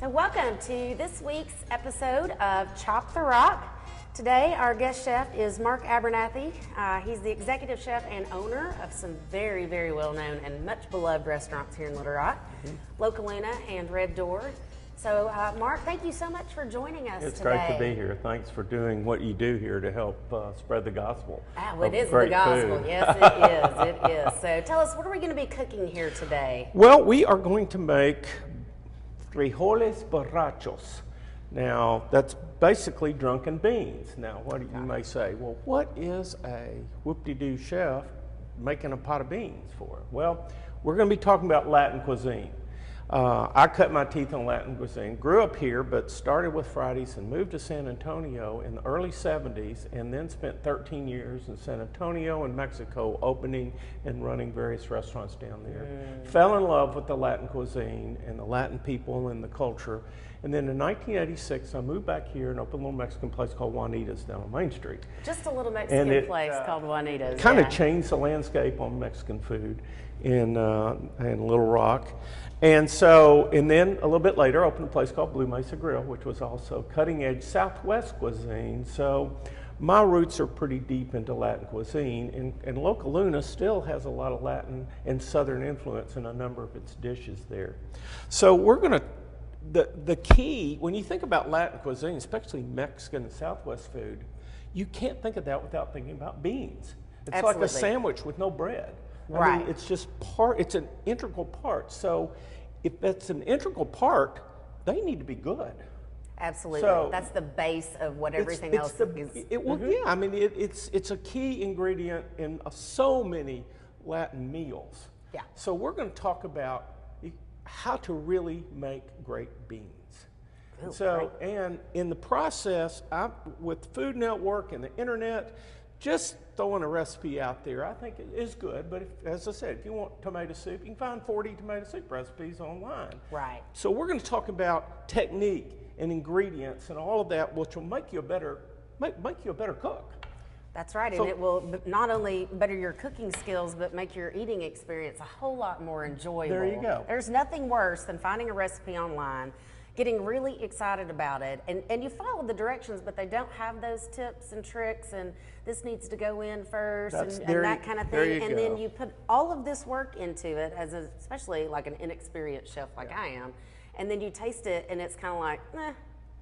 So welcome to this week's episode of Chop the Rock. Today our guest chef is Mark Abernathy. He's the executive chef and owner of some very, very well-known and much beloved restaurants here in Little Rock, Loca and Red Door. So Mark, thank you so much for joining us It's today. great to be here. Thanks for doing what you do here to help spread the gospel. Well, it is the gospel. Food. Yes, it is. It is. So tell us, what are we going to be cooking here today? Well, we are going to make Frijolis Borrachos. Now, that's basically drunken beans. Now, what you may say, well, what is a whoop-de-doo chef making a pot of beans for? Well, we're going to be talking about Latin cuisine. I cut my teeth on Latin cuisine, grew up here, but started with Fridays and moved to San Antonio in the early 70s, and then spent 13 years in San Antonio and Mexico opening and running various restaurants down there. Fell in love with the Latin cuisine and the Latin people and the culture. And then in 1986, I moved back here and opened a little Mexican place called Juanita's down on Main Street. Just a little Mexican place called Juanita's. Kind of changed the landscape on Mexican food in Little Rock. And then a little bit later, opened a place called Blue Mesa Grill, which was also cutting edge Southwest cuisine. So my roots are pretty deep into Latin cuisine, and Loca Luna still has a lot of Latin and Southern influence in a number of its dishes there. So we're going to, the key, when you think about Latin cuisine, especially Mexican and Southwest food, you can't think of that without thinking about beans. It's Absolutely. like a sandwich with no bread. Right. I mean, it's just it's an integral part. So if that's an integral part, they need to be good. Absolutely. So that's the base of what everything else is. Yeah, I mean, it's a key ingredient in so many Latin meals. Yeah. So we're going to talk about how to really make great beans. And in the process, with Food Network and the internet, just throwing a recipe out there, I think it is good. But as I said, if you want tomato soup, you can find 40 tomato soup recipes online. Right. So we're going to talk about technique and ingredients and all of that, which will make you a better cook. That's right, and it will not only better your cooking skills, but make your eating experience a whole lot more enjoyable. There you go. There's nothing worse than finding a recipe online, getting really excited about it, and you follow the directions, but they don't have those tips and tricks, and this needs to go in first, and that kind of thing. And then you put all of this work into it, especially like an inexperienced chef like I am, and then you taste it, and it's kind of like,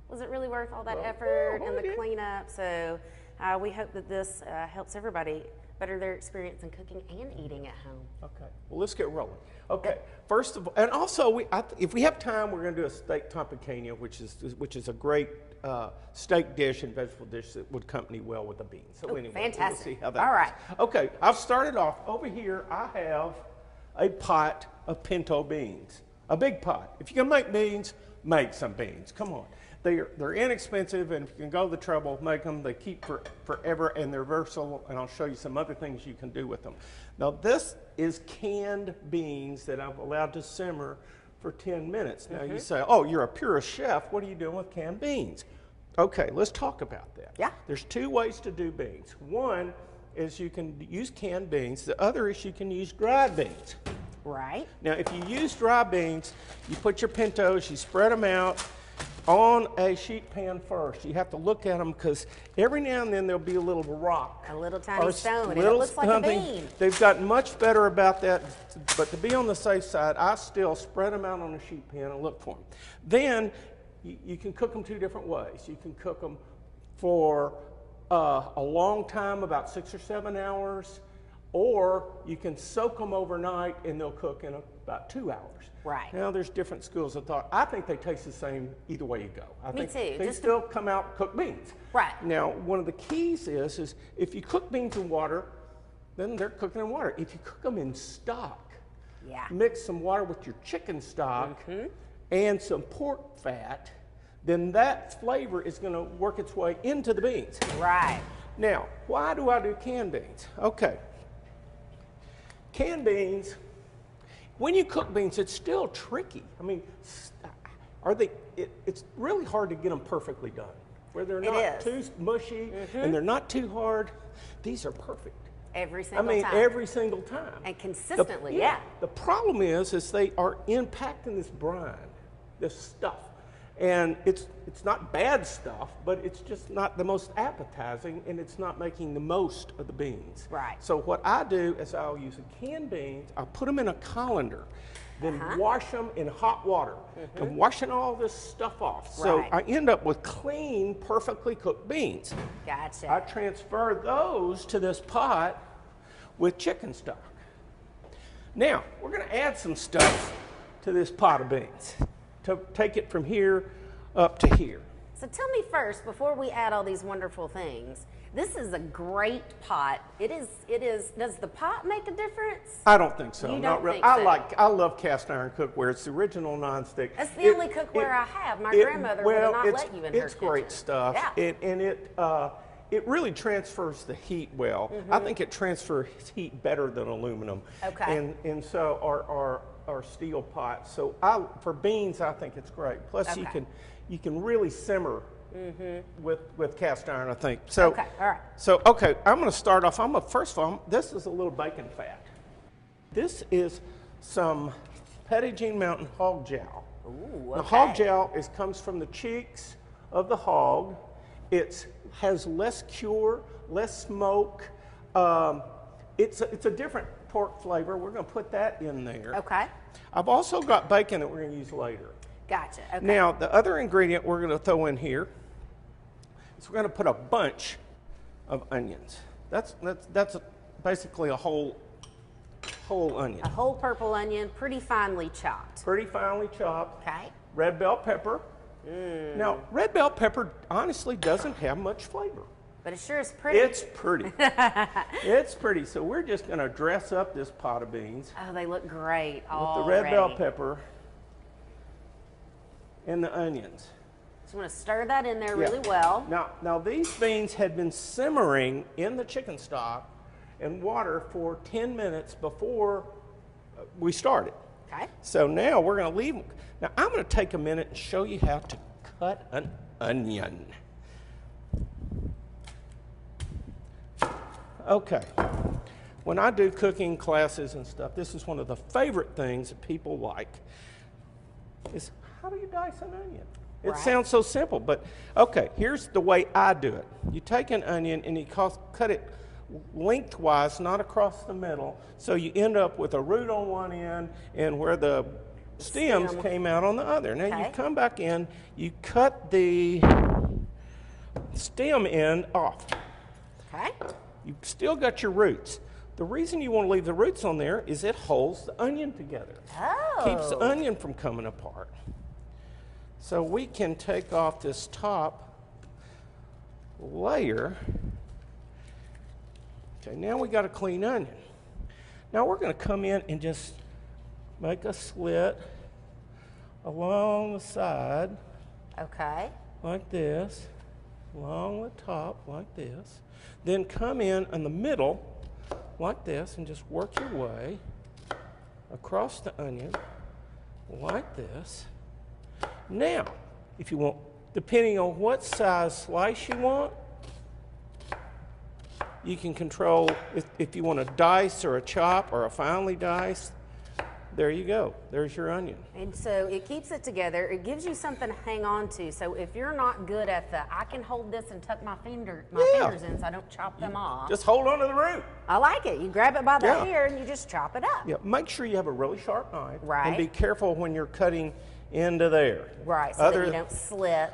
was it really worth all that effort and the cleanup? So we hope that this helps everybody better their experience in cooking and eating at home. Okay, well, let's get rolling. Okay, first of all, and also, if we have time, we're going to do a steak Tampiguena, which is a great steak dish and vegetable dish that would accompany well with the beans. So anyway, fantastic. we'll see how that all right. goes. Okay, I've started off. Over here, I have a pot of pinto beans, a big pot. If you're going to make beans, make some beans. Come on. They're inexpensive, and if you can go the trouble, make them. They keep forever, and they're versatile, and I'll show you some other things you can do with them. Now, this is canned beans that I've allowed to simmer for 10 minutes. Now, you say, oh, you're a purist chef. What are you doing with canned beans? Okay, let's talk about that. Yeah. There's two ways to do beans. One is you can use canned beans. The other is you can use dried beans. Right. Now, if you use dry beans, you put your pintos, you spread them out on a sheet pan first. You have to look at them because every now and then there'll be a little rock. A little tiny stone, and it looks like a bean. They've gotten much better about that, but to be on the safe side, I still spread them out on a sheet pan and look for them. Then you can cook them two different ways. You can cook them for a long time, about 6 or 7 hours, or you can soak them overnight and they'll cook in about 2 hours. Right. Now, there's different schools of thought. I think they taste the same either way you go. Me too. They still come out cooked beans. Right. Now, one of the keys is if you cook beans in water, then they're cooking in water. If you cook them in stock, mix some water with your chicken stock and some pork fat, then that flavor is going to work its way into the beans. Right. Now, why do I do canned beans? Okay. Canned beans, when you cook beans, it's still tricky. I mean, it's really hard to get them perfectly done. Where they're not too mushy and they're not too hard. These are perfect. Every single time. Every single time. And consistently, The problem is they are impacting this brine, this stuff. And it's not bad stuff, but it's just not the most appetizing, and it's not making the most of the beans. Right. So what I do is I'll use the canned beans, I'll put them in a colander, then wash them in hot water, and washing all this stuff off. So I end up with clean, perfectly cooked beans. Gotcha. I transfer those to this pot with chicken stock. Now, we're going to add some stuff to this pot of beans to take it from here up to here. So tell me first, before we add all these wonderful things, this is a great pot. It is, does the pot make a difference? I don't think so. You don't not really. think so? I love cast iron cookware. It's the original nonstick. That's the only cookware I have. My grandmother would not let you in her It's great kitchen. stuff. Yeah. It really transfers the heat well. I think it transfers heat better than aluminum. Okay. And so our steel pot. So for beans, I think it's great. Plus you can really simmer with cast iron, I think. So, okay, all right. So, okay, I'm going to start off. First of all, this is a little bacon fat. This is some Petit Mountain hog jowl. Ooh, The hog jowl comes from the cheeks of the hog. It has less cure, less smoke. It's a different pork flavor. We're going to put that in there. Okay. I've also got bacon that we're going to use later. Gotcha. Okay. Now, the other ingredient we're going to throw in here is we're going to put a bunch of onions. That's basically a whole onion. A whole purple onion, pretty finely chopped. Pretty finely chopped. Okay. Red bell pepper. Now, red bell pepper honestly doesn't have much flavor. But it sure is pretty. It's pretty. It's pretty. So we're just going to dress up this pot of beans Oh, they look great with the red bell pepper and the onions. So I'm going to stir that in there really well. Now these beans had been simmering in the chicken stock and water for 10 minutes before we started. Okay. So now we're going to leave them. Now I'm going to take a minute and show you how to cut an onion. Okay. When I do cooking classes and stuff, this is one of the favorite things that people like is how do you dice an onion? It sounds so simple, but okay, here's the way I do it. You take an onion and you cut it lengthwise, not across the middle, so you end up with a root on one end and where the stems came out on the other. Now you come back in, you cut the stem end off. Okay. You've still got your roots. The reason you want to leave the roots on there is it holds the onion together. Oh. Keeps the onion from coming apart. So we can take off this top layer. Okay, now we got a clean onion. Now we're going to come in and just make a slit along the side. Okay. Like this, along the top like this. Then come in the middle like this and just work your way across the onion like this. Now, if you want, depending on what size slice you want, you can control if you want a dice or a chop or a finely diced. There you go. There's your onion. And so it keeps it together. It gives you something to hang on to. So if you're not good at I can hold this and tuck my fingers in so I don't chop them off. Just hold on to the root. I like it. You grab it by the hair and you just chop it up. Yeah. Make sure you have a really sharp knife. Right. And be careful when you're cutting into there. Right, so that you don't slip.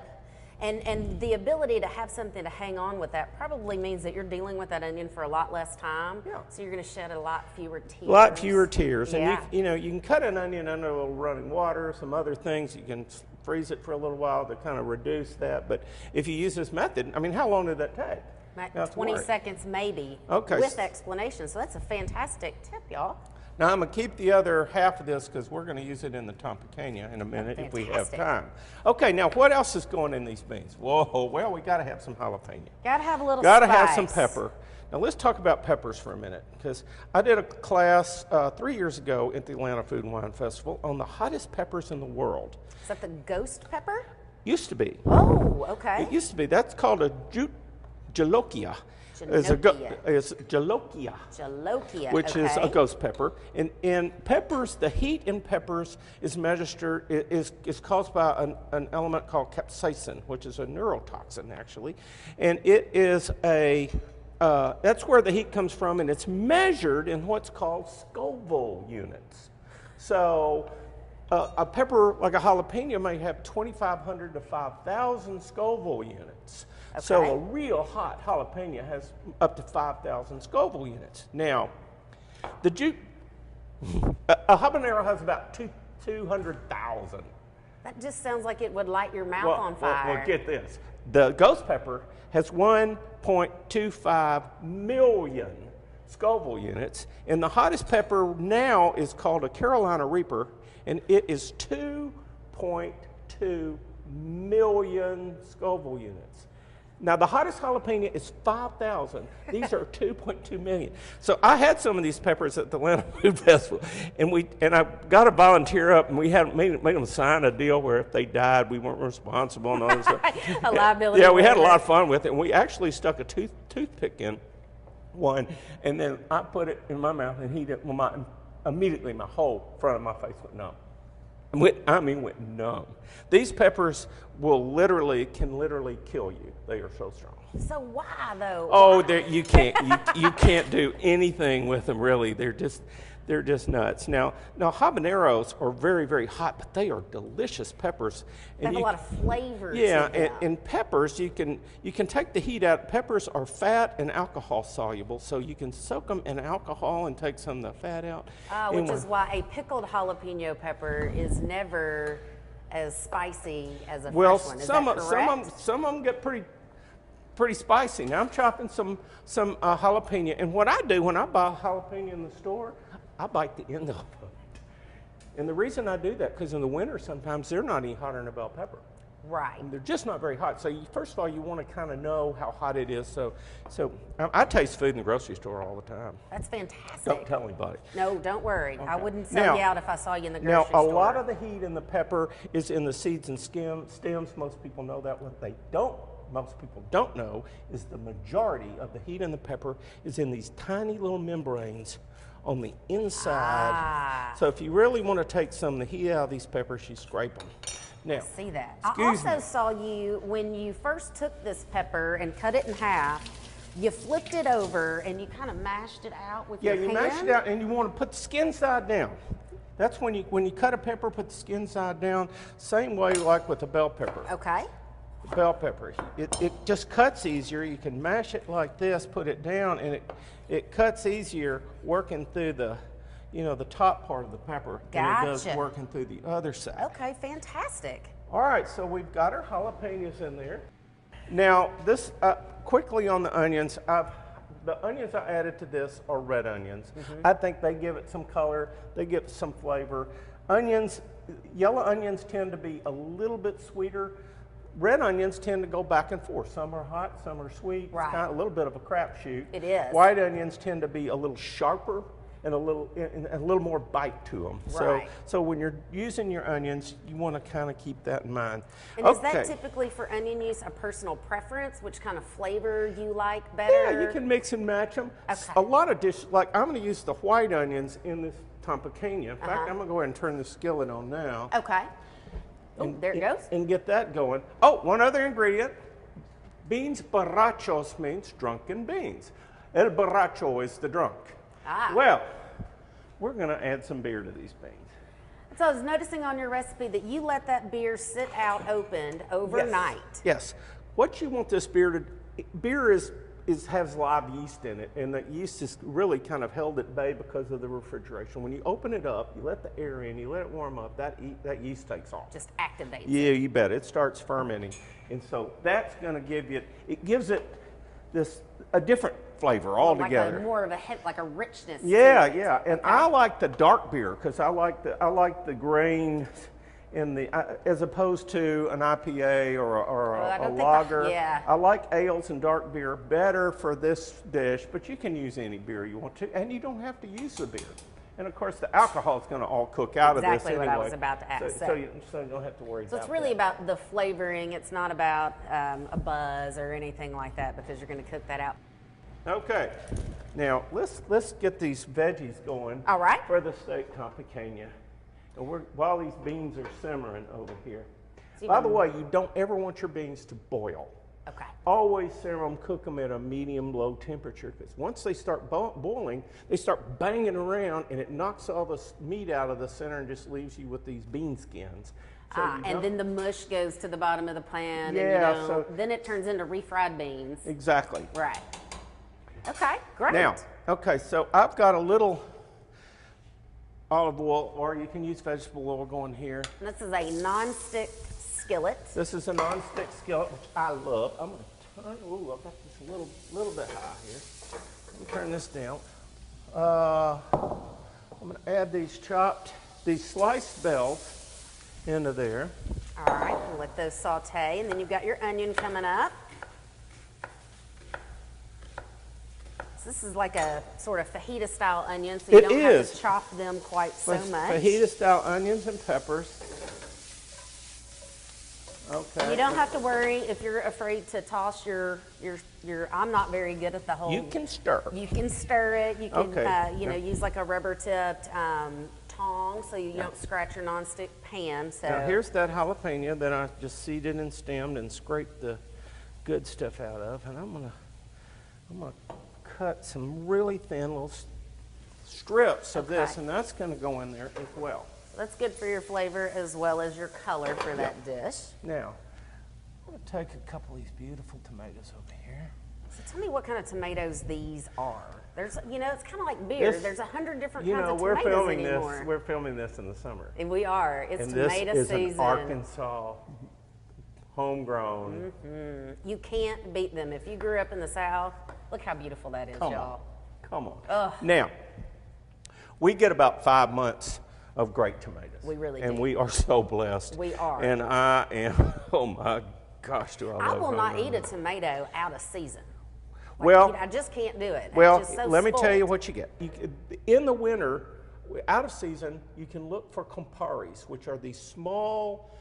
And the ability to have something to hang on with that probably means that you're dealing with that onion for a lot less time. Yeah. So you're going to shed a lot fewer tears. A lot fewer tears. Yeah. And you can cut an onion under a little running water, some other things. You can freeze it for a little while to kind of reduce that. But if you use this method, I mean, how long did that take? 20 seconds maybe with explanation. So that's a fantastic tip, y'all. Now I'm going to keep the other half of this because we're going to use it in the Tampiguena in a minute if we have time. Okay, now what else is going in these beans? Whoa, well, we got to have some jalapeno. Got to have a little Got to spice. have some pepper. Now let's talk about peppers for a minute because I did a class 3 years ago at the Atlanta Food and Wine Festival on the hottest peppers in the world. Is that the ghost pepper? Used to be. Oh, okay. It used to be. That's called a Jalokia. Is Jalokia. Jalokia, which is a ghost pepper. And peppers, the heat in peppers is caused by an element called capsaicin, which is a neurotoxin actually. And it is that's where the heat comes from, and it's measured in what's called Scoville units. So a pepper like a jalapeno may have 2,500 to 5,000 Scoville units. Okay. So a real hot jalapeno has up to 5,000 Scoville units. Now, a habanero has about 200,000. That just sounds like it would light your mouth on fire. Well, get this. The ghost pepper has 1.25 million Scoville units, and the hottest pepper now is called a Carolina Reaper, and it is 2.2 million Scoville units. Now, the hottest jalapeno is 5,000. These are 2.2 million. So I had some of these peppers at the Atlanta Food Festival, and I got to volunteer up, and we had made them sign a deal where if they died, we weren't responsible and all this stuff. A liability. Yeah, we had a lot of fun with it, and we actually stuck a toothpick in one, and then I put it in my mouth and heated it. Well, immediately my whole front of my face went numb. Went numb. These peppers can literally kill you. They are so strong. So why though? Oh, you can't do anything with them really. They're just nuts. Now habaneros are very, very hot, but they are delicious peppers. They have a lot of flavor. Yeah, to them. and peppers, you can take the heat out. Peppers are fat and alcohol soluble, so you can soak them in alcohol and take some of the fat out. Which is why a pickled jalapeno pepper is never as spicy as a fresh one. Is that correct? Some of them get pretty spicy. Now I'm chopping some jalapeno, and what I do when I buy a jalapeno in the store, I bite the end off of it. And the reason I do that, because in the winter sometimes they're not any hotter than a bell pepper. Right. And they're just not very hot. So first of all, you want to kind of know how hot it is. So I taste food in the grocery store all the time. That's fantastic. Don't tell anybody. No, don't worry. Okay. I wouldn't sell you out if I saw you in the grocery store. Now, a lot of the heat in the pepper is in the seeds and stems. Most people know that. What most people don't know is the majority of the heat in the pepper is in these tiny little membranes on the inside. So if you really want to take some of the heat out of these peppers, you scrape them. Now, see that. I also saw you, when you first took this pepper and cut it in half, you flipped it over and you kind of mashed it out with your hand. Yeah, you mash it out and you want to put the skin side down. That's when you cut a pepper, put the skin side down, same way like with a bell pepper. Okay. The bell pepper, it just cuts easier. You can mash it like this, put it down, and it cuts easier working through the top part of the pepper than it does working through the other side. Okay, fantastic. All right, so we've got our jalapenos in there. Now, this quickly on the onions. The onions I added to this are red onions. I think they give it some color. They give it some flavor. Yellow onions tend to be a little bit sweeter. Red onions tend to go back and forth. Some are hot, some are sweet. Right. It's kind of a little bit of a crapshoot. It is. White onions tend to be a little sharper and a little more bite to them. Right. So when you're using your onions, you want to kind of keep that in mind. And is that typically for onion use a personal preference? Which kind of flavor you like better? Yeah, you can mix and match them. Okay. A lot of dishes, like I'm going to use the white onions in this Tampiguena. In fact, I'm going to go ahead and turn the skillet on now. Okay. Oh, there it goes. And get that going. Oh, one other ingredient. Beans. Borrachos means drunken beans. El borracho is the drunk. Well, we're going to add some beer to these beans. So I was noticing on your recipe that you let that beer sit out opened overnight. Yes. What you want this beer to... Beer has live yeast in it, and the yeast is really kind of held at bay because of the refrigeration. When you open it up, you let the air in, you let it warm up, that yeast takes off. Just activates it. Yeah, you bet. It starts fermenting. And so that's going to give you, it gives it a different flavor altogether. Like more of like a richness. Yeah, yeah. And I like the dark beer because I like the grain in the as opposed to an IPA or a lager. I like ales and dark beer better for this dish, but you can use any beer you want to, and you don't have to use the beer. And of course, the alcohol is going to all cook out of this anyway. Exactly what I was about to ask. So you don't have to worry about that. So it's really about the flavoring. It's not about a buzz or anything like that because you're going to cook that out. Okay. Now, let's get these veggies going. All right. For the steak Tampiguena. And while these beans are simmering over here. By the way, you don't ever want your beans to boil. Okay. Always simmer them, cook them at a medium-low temperature, because once they start boiling, they start banging around, and it knocks all the meat out of the center and just leaves you with these bean skins. So and then the mush goes to the bottom of the pan. Yeah. And then it turns into refried beans. Exactly. Right. Okay, great. Now, okay, so I've got a little olive oil, or you can use vegetable oil going here. And this is a non-stick skillet. This is a non-stick skillet, which I love. I'm going to turn, ooh, I've got this a little bit high here. Let me turn this down. I'm going to add these sliced bells into there. All right, we'll let those saute, and then you've got your onion coming up. So this is like a sort of fajita-style onion, so you don't have to chop them quite so much. Fajita-style onions and peppers. Okay. You don't have to worry if you're afraid to toss your I'm not very good at the whole. You can stir. You can stir it. You can, use like a rubber-tipped tong so you don't scratch your nonstick pan. So now here's that jalapeno that I just seeded and stemmed and scraped the good stuff out of, and I'm gonna cut some really thin little strips of this, and that's gonna go in there as well. That's good for your flavor as well as your color for that dish. Now, I'm going to take a couple of these beautiful tomatoes over here. So tell me what kind of tomatoes these are. There's, it's kind of like beer. There's 100 different kinds of tomatoes anymore. We're filming this in the summer. And we are. It's tomato this is season. An Arkansas homegrown. Mm-hmm. You can't beat them. If you grew up in the South, look how beautiful that is, y'all. Come on. Ugh. Now, we get about 5 months of great tomatoes. We really do. And we are so blessed. We are. And I am, oh my gosh, do I love I will not eat a tomato out of season. I just can't do it. Well, it's just so let me tell you spoiled. what you get. In the winter, out of season, you can look for comparis, which are these small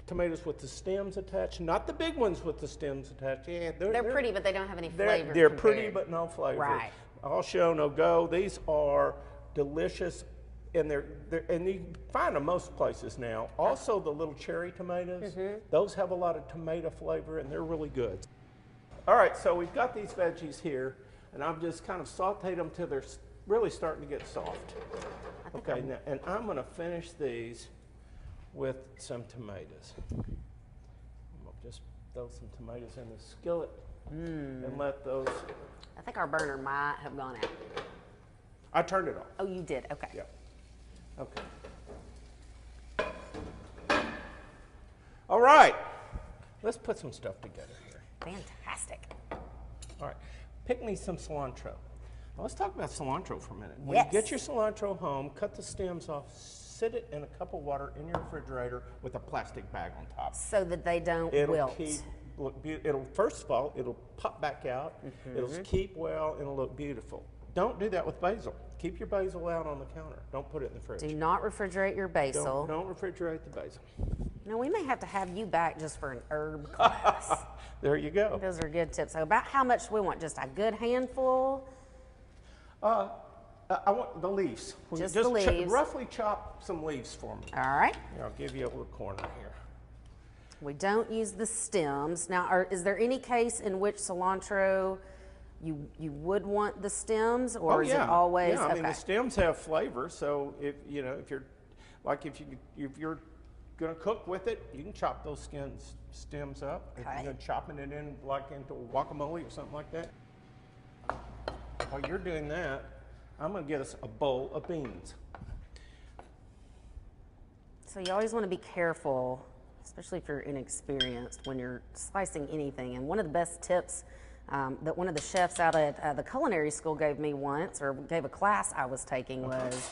tomatoes with the stems attached, not the big ones with the stems attached. Yeah, they're pretty, but they don't have any flavor. They're pretty, but no flavor. Right. All show, no go. These are delicious. And and you can find them most places now. Also, the little cherry tomatoes, those have a lot of tomato flavor, and they're really good. All right, so we've got these veggies here, and I've just kind of sauteed them till they're really starting to get soft. Okay, now, and I'm going to finish these with some tomatoes. I'm going to just throw some tomatoes in the skillet and let those. I think our burner might have gone out. I turned it off. Oh, you did? Okay. Yeah. Okay. All right. Let's put some stuff together here. Fantastic. All right. Pick me some cilantro. Now let's talk about cilantro for a minute. When Yes. you get your cilantro home, cut the stems off, sit it in a cup of water in your refrigerator with a plastic bag on top. So that they don't wilt. It'll first of all, it'll pop back out. It'll keep well, and it'll look beautiful. Don't do that with basil. Keep your basil out on the counter. Don't put it in the fridge. Do not refrigerate your basil. Don't refrigerate the basil. No, we may have to have you back just for an herb class. There you go. Those are good tips. So about how much we want? Just a good handful? I want the leaves. Just the leaves. Roughly chop some leaves for me. All right. Here, I'll give you a little corner here. We don't use the stems. Now, is there any case in which cilantro you would want the stems, or is it always? Yeah, I mean the stems have flavor, so if you're going to cook with it, you can chop those stems up. Okay. If you're chopping it in like into guacamole or something like that. While you're doing that, I'm going to get us a bowl of beans. So you always want to be careful, especially if you're inexperienced, when you're slicing anything. And one of the best tips that one of the chefs out at the culinary school gave me once, or gave a class I was taking, was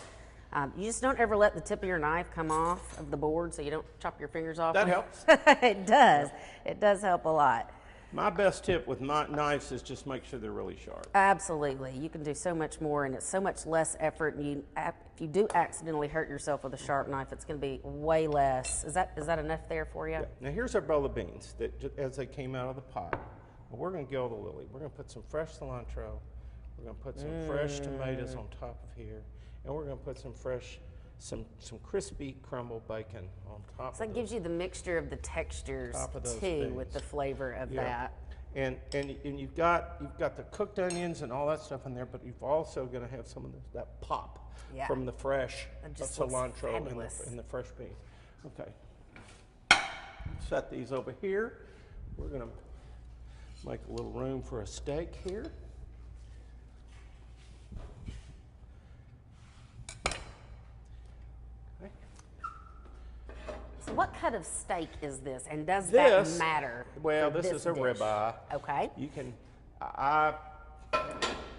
you just don't ever let the tip of your knife come off of the board so you don't chop your fingers off. That helps. It does. It does help a lot. My best tip with my knives is just make sure they're really sharp. Absolutely. You can do so much more, and it's so much less effort. And if you do accidentally hurt yourself with a sharp knife, it's going to be way less. Is that enough there for you? Yeah. Now here's our bowl of beans that as they came out of the pot. We're going to gild the lily. We're going to put some fresh cilantro. We're going to put some fresh tomatoes on top of here, and we're going to put some fresh, some crispy crumbled bacon on top. So that gives you the mixture of the textures too, with the flavor of that. And you've got the cooked onions and all that stuff in there, but you've also going to have some of that pop from the fresh cilantro and the fresh beans. Okay, set these over here. We're going to make a little room for a steak here. So what cut of steak is this, and does that matter? Well, this is a ribeye. Okay. You can, I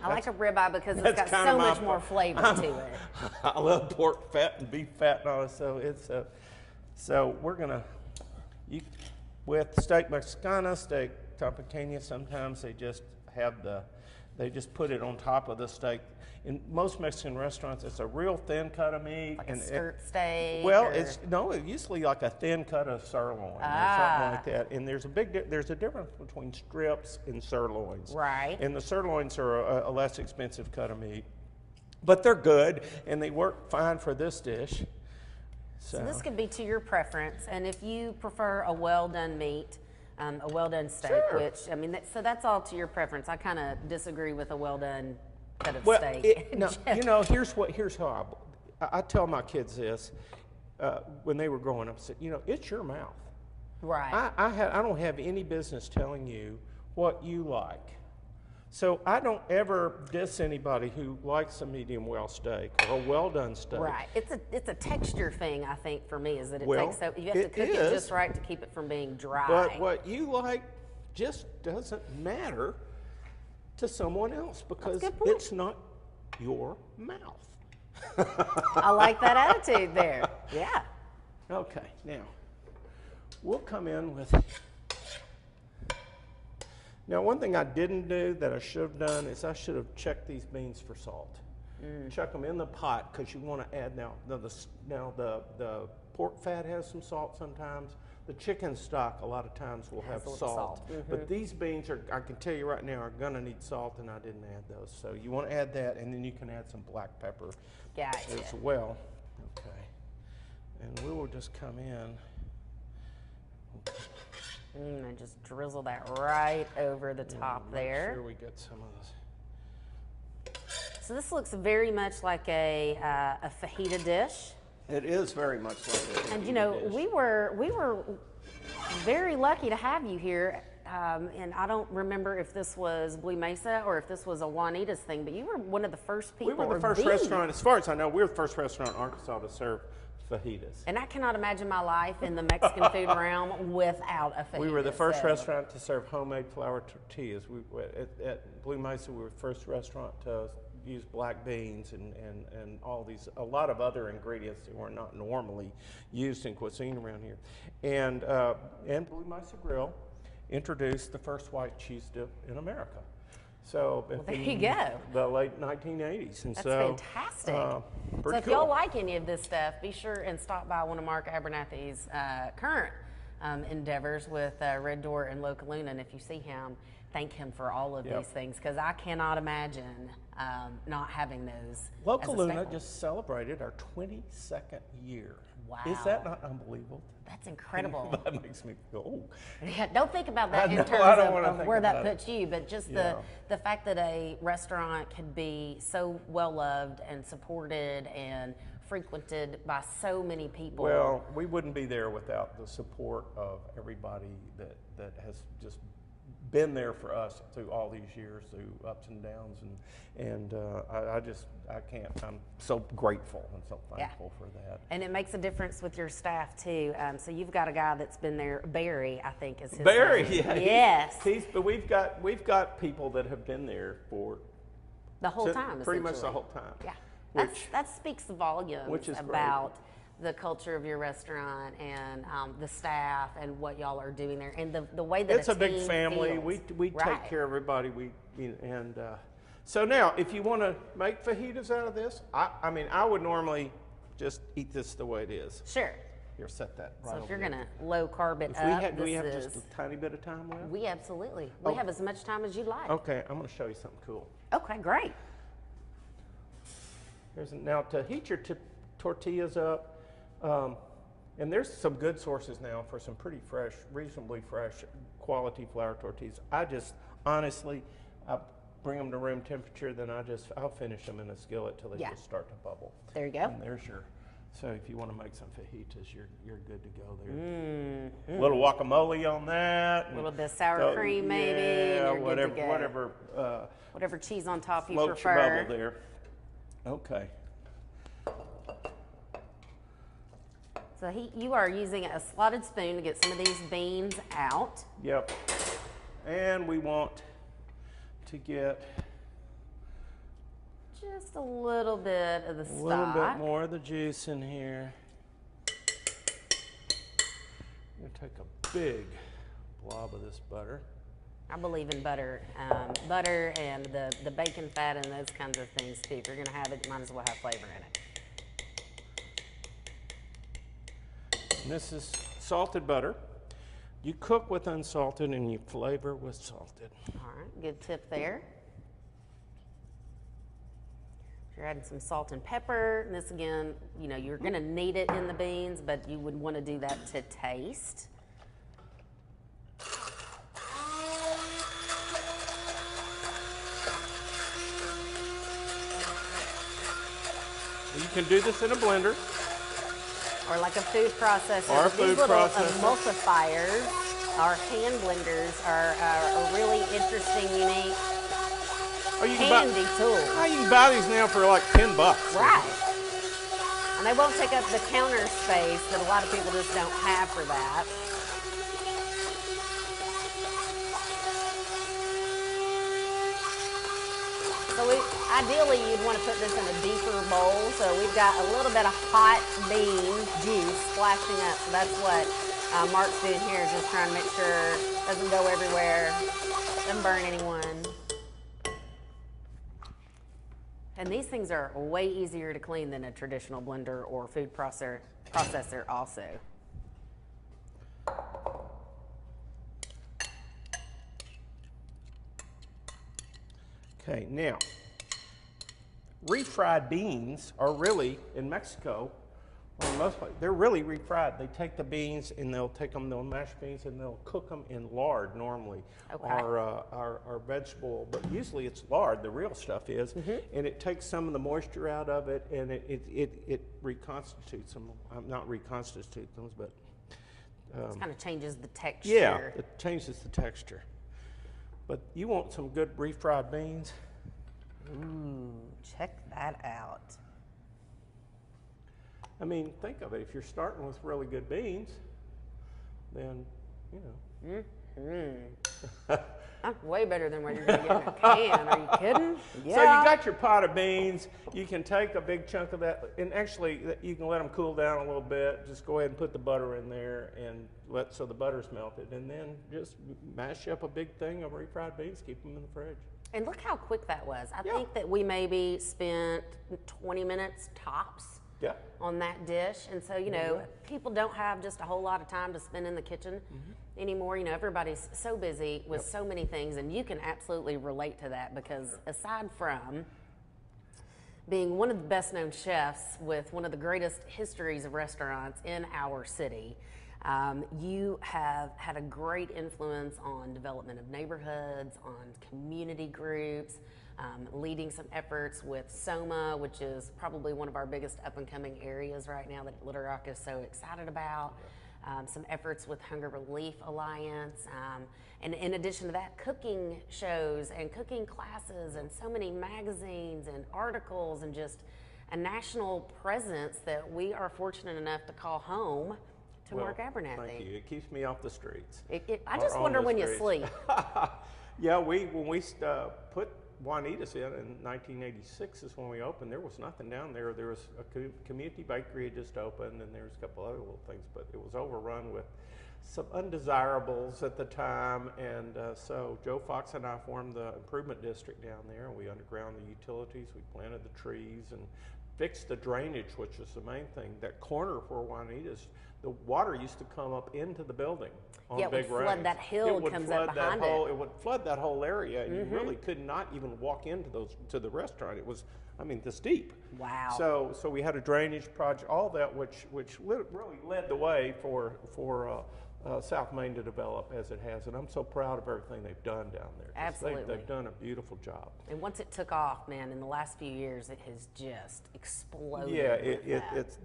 like a ribeye because it's got so much more flavor to it. I love pork fat and beef fat and all that, so it's so we're gonna with steak Mexicana, steak Tampiguena. Sometimes they just put it on top of the steak. In most Mexican restaurants, it's a real thin cut of meat. Like a skirt steak? Well, it's usually like a thin cut of sirloin or something like that. And there's a difference between strips and sirloins. Right. And the sirloins are a less expensive cut of meat. But they're good, and they work fine for this dish. So this could be to your preference. And if you prefer a well-done meat, a well-done steak, which, I mean, so that's all to your preference. I kind of disagree with a well-done cut of steak. Here's how I tell my kids this when they were growing up. I said, it's your mouth. Right. I don't have any business telling you what you like. So I don't ever diss anybody who likes a medium well steak or a well done steak. Right. It's a texture thing, I think, for me, is that you have to cook it just right to keep it from being dry. But what you like just doesn't matter to someone else because it's not your mouth. I like that attitude there. Yeah. Okay, now we'll come in with. Now, one thing I didn't do that I should have done is I should have checked these beans for salt. Chuck them in the pot because you want to add now the pork fat has some salt sometimes. The chicken stock a lot of times will have salt. But these beans I can tell you right now, are going to need salt, and I didn't add those. So you want to add that, and then you can add some black pepper as well. Okay. And we will just come in. And just drizzle that right over the top there. Make sure we get some of this. So this looks very much like a fajita dish. It is very much like a fajita dish. And we were very lucky to have you here. And I don't remember if this was Blue Mesa or if this was a Juanita's thing, but you were one of the first people. We were the first restaurant, as far as I know, we were the first restaurant in Arkansas to serve fajitas. And I cannot imagine my life in the Mexican food realm without a fajita. We were the first restaurant to serve homemade flour tortillas. At Blue Mesa, we were the first restaurant to use black beans and a lot of other ingredients that were not normally used in cuisine around here. And Blue Mesa Grill introduced the first white cheese dip in America. So there you go. The late 1980s. And that's fantastic. So if y'all like any of this stuff, be sure and stop by one of Mark Abernathy's current endeavors with Red Door and Loca Luna. And if you see him, thank him for all of these things, because I cannot imagine not having those. Loca Luna just celebrated our 22nd year. Wow. Is that not unbelievable? That's incredible. That makes me feel old. Yeah, don't think about that in terms of where that puts you, but just the fact that a restaurant could be so well loved and supported and frequented by so many people. Well, we wouldn't be there without the support of everybody that has just been there for us through all these years, through ups and downs, and I can't. I'm so grateful and so thankful for that. And it makes a difference with your staff too. So you've got a guy that's been there, Barry, I think is his Barry, name. yeah, yes. But we've got people that have been there for the whole time, pretty much the whole time. Yeah, that speaks volumes about the culture of your restaurant and the staff and what y'all are doing there and the way that it's a big family. Feels. We take care of everybody. So now, if you want to make fajitas out of this, I mean, I would normally just eat this the way it is. Sure. Here, set that right. So if you're gonna low carb it up, do we have just a tiny bit of time left? We absolutely. We have as much time as you like. Okay, I'm going to show you something cool. Okay, great. Now to heat your tortillas up, and there's some good sources now for some pretty fresh, reasonably fresh quality flour tortillas. I just honestly, I bring them to room temperature, then I'll finish them in a skillet till they just start to bubble. There you go. And there's your. So if you want to make some fajitas, you're good to go there. A little guacamole on that. A little bit of sour cream maybe. Yeah, and you're good to go. Whatever cheese on top you floats prefer. your bubble there. Okay. So you are using a slotted spoon to get some of these beans out. Yep. And we want to get just a little bit of the stock. A little bit more of the juice in here. I'm going to take a big blob of this butter. I believe in butter. Butter and the bacon fat and those kinds of things too. If you're going to have it, you might as well have flavor in it. And this is salted butter. You cook with unsalted and you flavor with salted. All right, good tip there. You're adding some salt and pepper. And this again, you know, you're going to need it in the beans, but you would want to do that to taste. You can do this in a blender. Or like a food processor. Or a food processor. These little emulsifiers, our hand blenders, are really interesting, unique, handy tool. You can buy these now for like $10. Right. And they won't take up the counter space that a lot of people just don't have for that. So ideally you'd want to put this in a deeper bowl. So we've got a little bit of hot bean juice splashing up. So that's what Mark's doing here, is just trying to make sure it doesn't go everywhere, doesn't burn anyone. And these things are way easier to clean than a traditional blender or food processor also. Okay, now, refried beans are really, in Mexico, or most places, they're really refried. They take the beans and they'll mash beans and they'll cook them in lard normally, or vegetable, but usually it's lard, the real stuff is, and it takes some of the moisture out of it and it reconstitutes them, not reconstitutes them, but... it kind of changes the texture. Yeah, it changes the texture. But you want some good refried beans? Ooh, check that out. I mean, think of it. If you're starting with really good beans, then, you know. Way better than what you're going to get in a can. Are you kidding? Yeah. So you got your pot of beans. You can take a big chunk of that, and actually you can let them cool down a little bit. Just go ahead and put the butter in there and so the butter's melted, and then just mash up a big thing of refried beans. Keep them in the fridge. And look how quick that was. I think that we maybe spent 20 minutes tops on that dish. And so, you know, people don't have just a whole lot of time to spend in the kitchen anymore. You know, everybody's so busy with so many things, and you can absolutely relate to that, because aside from being one of the best known chefs with one of the greatest histories of restaurants in our city, you have had a great influence on development of neighborhoods, on community groups, leading some efforts with SOMA, which is probably one of our biggest up-and-coming areas right now that Little Rock is so excited about. Some efforts with Hunger Relief Alliance, and in addition to that, cooking shows and cooking classes and so many magazines and articles, and just a national presence that we are fortunate enough to call home to Mark Abernathy. Thank you. It keeps me off the streets. I just wonder when you sleep. Yeah, when we put Juanita's in 1986 is when we opened. There was nothing down there. There was a community bakery had just opened, and there was a couple other little things, but it was overrun with some undesirables at the time. And so Joe Fox and I formed the improvement district down there, and we underground the utilities, we planted the trees, and fixed the drainage, which is the main thing. That corner where Juanita's, the water used to come up into the building on big rains. It would flood that hill comes up behind it. It would flood that whole area, and you really could not even walk into to the restaurant. It was, I mean, this deep. Wow. So we had a drainage project, all that, which really led the way for South Main to develop as it has, and I'm so proud of everything they've done down there. Absolutely. They've done a beautiful job. And once it took off, man, in the last few years, it has just exploded. Yeah, it's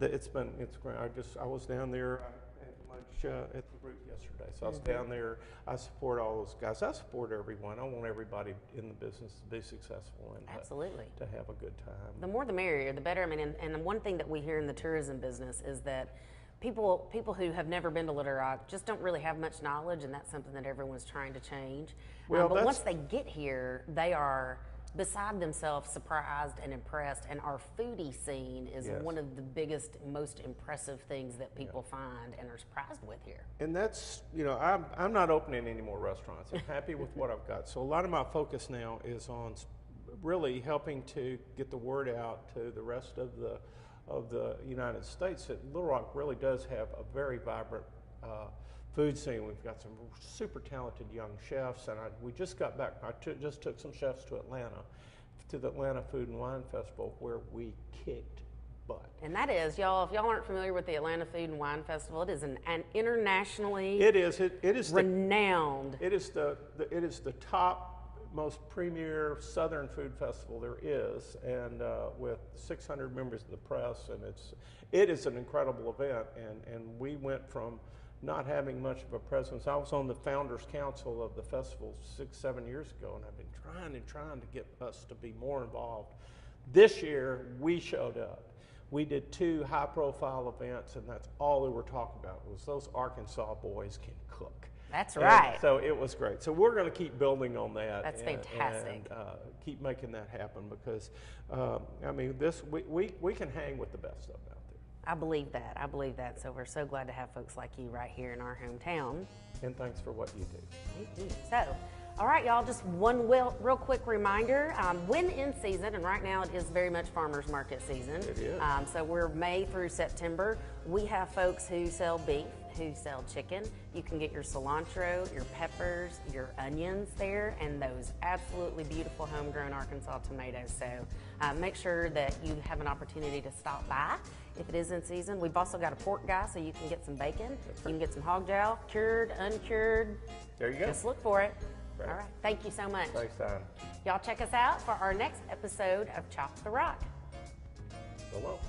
great. I was down there at lunch at the Root yesterday, so I was down there. I support all those guys. I support everyone. I want everybody in the business to be successful and absolutely to have a good time. The more the merrier, the better. I mean, and one thing that we hear in the tourism business is that people who have never been to Little Rock just don't really have much knowledge, and that's something that everyone's trying to change. But once they get here, they are beside themselves surprised and impressed, and our foodie scene is one of the biggest, most impressive things that people find and are surprised with here. And that's, I'm not opening any more restaurants. I'm happy with what I've got. So a lot of my focus now is on really helping to get the word out to the rest of the United States that Little Rock really does have a very vibrant food scene. We've got some super talented young chefs, and we just got back. Just took some chefs to Atlanta, to the Atlanta Food and Wine Festival, where we kicked butt. And that is, y'all, if y'all aren't familiar with the Atlanta Food and Wine Festival, it is an internationally renowned. It is the top, most premier Southern food festival there is, and with 600 members of the press, and it is an incredible event. And we went from not having much of a presence. I was on the Founders Council of the festival 6-7 years ago, and I've been trying to get us to be more involved. This year we showed up. We did 2 high-profile events, and that's all we were talking about was those Arkansas boys can cook. That's right. And so it was great. So we're going to keep building on that. That's fantastic. And keep making that happen because, we can hang with the best of them out there. I believe that. So we're so glad to have folks like you right here in our hometown. And thanks for what you do. Thank you. So, all right, y'all, just one real quick reminder. When in season, and right now it is very much farmers market season. It is. So we're May through September. We have folks who sell beef, who sell chicken. You can get your cilantro, your peppers, your onions there, and those absolutely beautiful homegrown Arkansas tomatoes. So make sure that you have an opportunity to stop by if it is in season. We've also got a pork guy, so you can get some bacon. You can get some hog jowl, cured, uncured. There you go. Just look for it. Right. All right. Thank you so much. Thanks, Don. Y'all check us out for our next episode of Chop the Rock. So well.